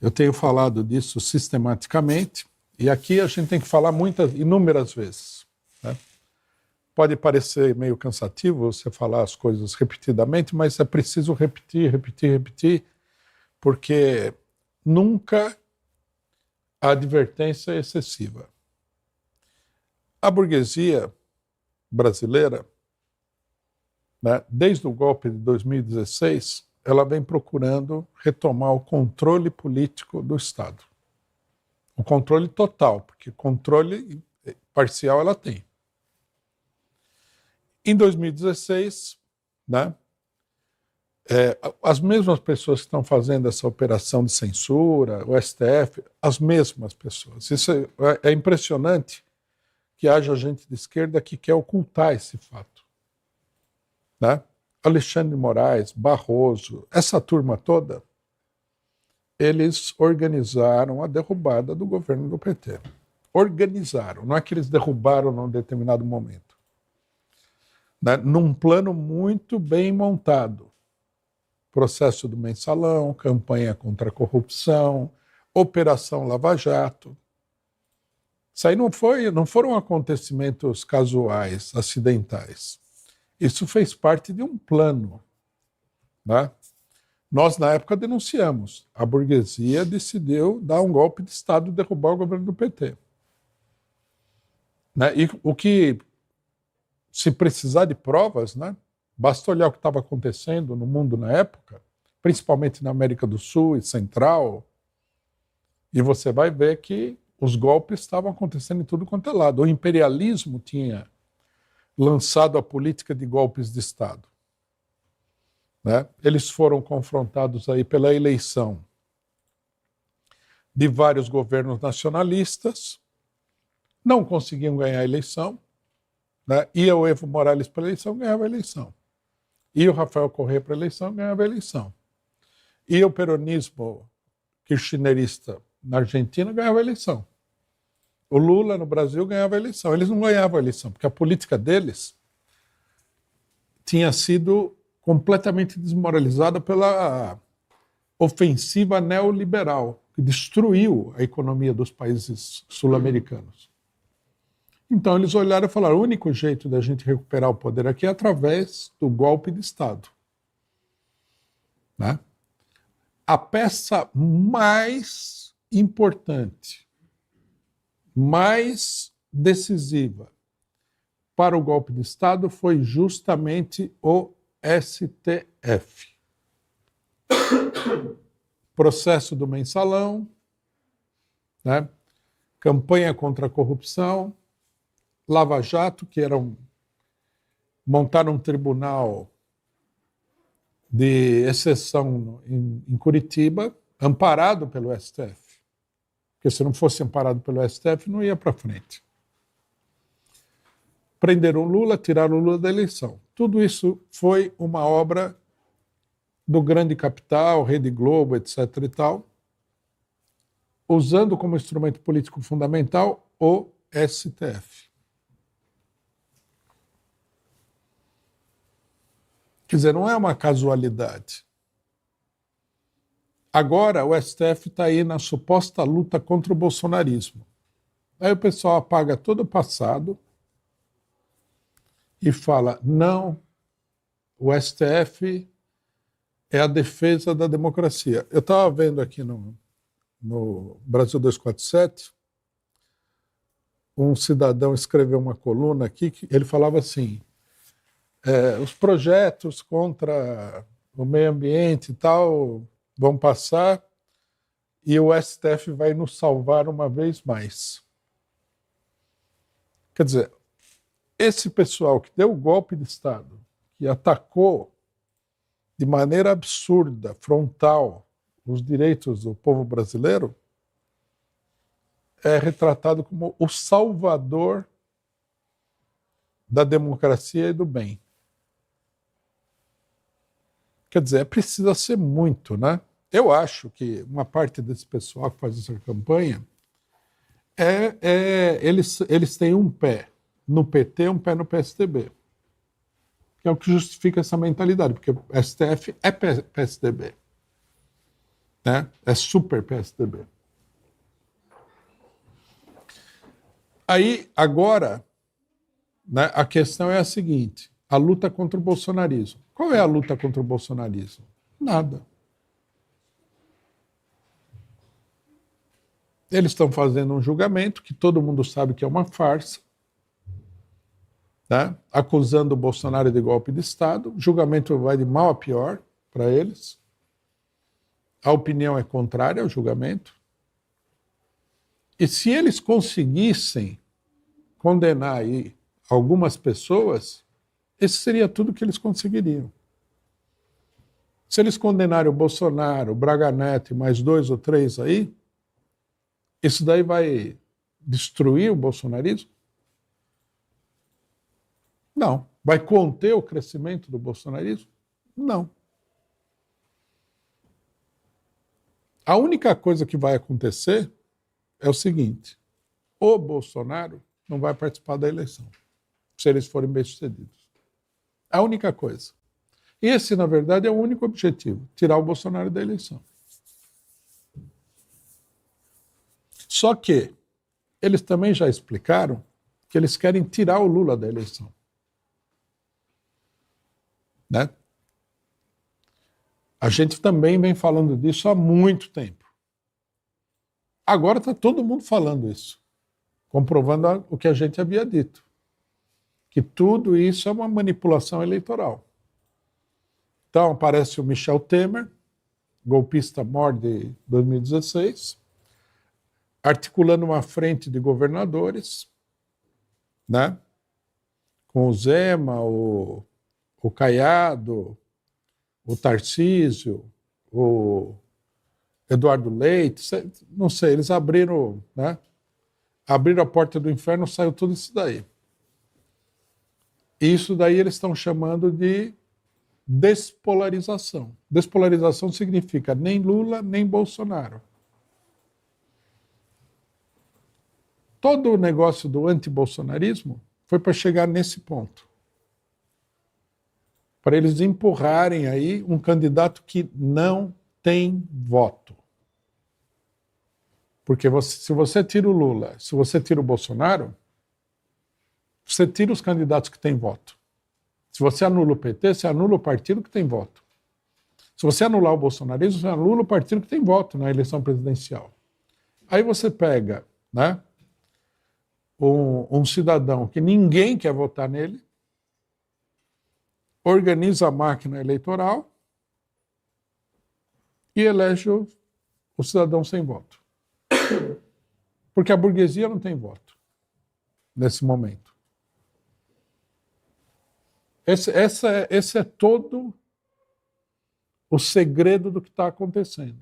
Eu tenho falado disso sistematicamente, e aqui a gente tem que falar inúmeras vezes, né? Pode parecer meio cansativo você falar as coisas repetidamente, mas é preciso repetir, repetir, repetir, porque nunca a advertência é excessiva. A burguesia brasileira, né, desde o golpe de 2016, ela vem procurando retomar o controle político do Estado. O controle total, porque controle parcial ela tem. Em 2016, né, as mesmas pessoas que estão fazendo essa operação de censura, o STF, as mesmas pessoas. Isso é impressionante que haja gente de esquerda que quer ocultar esse fato, né? Alexandre de Moraes, Barroso, essa turma toda, eles organizaram a derrubada do governo do PT. Organizaram, não é que eles derrubaram num determinado momento. Né? Num plano muito bem montado. Processo do Mensalão, campanha contra a corrupção, Operação Lava Jato. Isso aí não foram acontecimentos casuais, acidentais. Isso fez parte de um plano, né? Nós, na época, denunciamos. A burguesia decidiu dar um golpe de Estado e derrubar o governo do PT. Né? E o que, se precisar de provas, né, basta olhar o que estava acontecendo no mundo na época, principalmente na América do Sul e Central, e você vai ver que os golpes estavam acontecendo em tudo quanto é lado. O imperialismo tinha lançado a política de golpes de Estado. Né? Eles foram confrontados aí pela eleição de vários governos nacionalistas, não conseguiam ganhar a eleição, né? Ia o Evo Morales para a eleição, ganhava a eleição. Ia o Rafael Correa para a eleição, ganhava a eleição. Ia o peronismo kirchnerista na Argentina, ganhava a eleição. O Lula no Brasil ganhava a eleição. Eles não ganhavam a eleição, porque a política deles tinha sido completamente desmoralizada pela ofensiva neoliberal, que destruiu a economia dos países sul-americanos. Então eles olharam e falaram: o único jeito da gente recuperar o poder aqui é através do golpe de Estado. Né? A peça mais importante, mais decisiva para o golpe de Estado foi justamente o STF. Processo do Mensalão, né? Campanha contra a corrupção, Lava Jato, que montaram um tribunal de exceção em Curitiba, amparado pelo STF. Porque se não fosse amparado pelo STF, não ia para frente. Prenderam Lula, tiraram Lula da eleição. Tudo isso foi uma obra do grande capital, Rede Globo, etc. e tal, usando como instrumento político fundamental o STF. Quer dizer, não é uma casualidade. Agora o STF está aí na suposta luta contra o bolsonarismo. Aí o pessoal apaga todo o passado e fala: não, o STF é a defesa da democracia. Eu estava vendo aqui no Brasil 247, um cidadão escreveu uma coluna aqui, que ele falava assim: os projetos contra o meio ambiente e tal vão passar e o STF vai nos salvar uma vez mais. Quer dizer, esse pessoal que deu o golpe de Estado, que atacou de maneira absurda, frontal, os direitos do povo brasileiro, é retratado como o salvador da democracia e do bem. Quer dizer, precisa ser muito, né? Eu acho que uma parte desse pessoal que faz essa campanha eles têm um pé no PT, um pé no PSDB. Que é o que justifica essa mentalidade, porque o STF é PSDB. né? É super PSDB. Aí, agora, né, a questão é a seguinte: a luta contra o bolsonarismo. Qual é a luta contra o bolsonarismo? Nada. Eles estão fazendo um julgamento que todo mundo sabe que é uma farsa, né? Acusando o Bolsonaro de golpe de Estado. O julgamento vai de mal a pior para eles. A opinião é contrária ao julgamento. E se eles conseguissem condenar aí algumas pessoas, esse seria tudo que eles conseguiriam. Se eles condenarem o Bolsonaro, o Braga Neto e mais 2 ou 3 aí, isso daí vai destruir o bolsonarismo? Não. Vai conter o crescimento do bolsonarismo? Não. A única coisa que vai acontecer é o seguinte: o Bolsonaro não vai participar da eleição, se eles forem bem-sucedidos. A única coisa. Esse, na verdade, é o único objetivo: tirar o Bolsonaro da eleição. Só que eles também já explicaram que eles querem tirar o Lula da eleição. Né? A gente também vem falando disso há muito tempo. Agora está todo mundo falando isso, comprovando o que a gente havia dito, que tudo isso é uma manipulação eleitoral. Então aparece o Michel Temer, golpista mor de 2016, articulando uma frente de governadores, né? Com o Zema, o Caiado, o Tarcísio, o Eduardo Leite, não sei, eles abriram, né? Abriram a porta do inferno, saiu tudo isso daí. E isso daí eles estão chamando de despolarização. Despolarização significa nem Lula, nem Bolsonaro. Todo o negócio do antibolsonarismo foi para chegar nesse ponto. Para eles empurrarem aí um candidato que não tem voto. Porque se você tira o Lula, se você tira o Bolsonaro, você tira os candidatos que têm voto. Se você anula o PT, você anula o partido que tem voto. Se você anular o bolsonarismo, você anula o partido que tem voto na eleição presidencial. Aí você pega, né, um cidadão que ninguém quer votar nele, organiza a máquina eleitoral e elege o cidadão sem voto. Porque a burguesia não tem voto nesse momento. Esse é todo o segredo do que está acontecendo.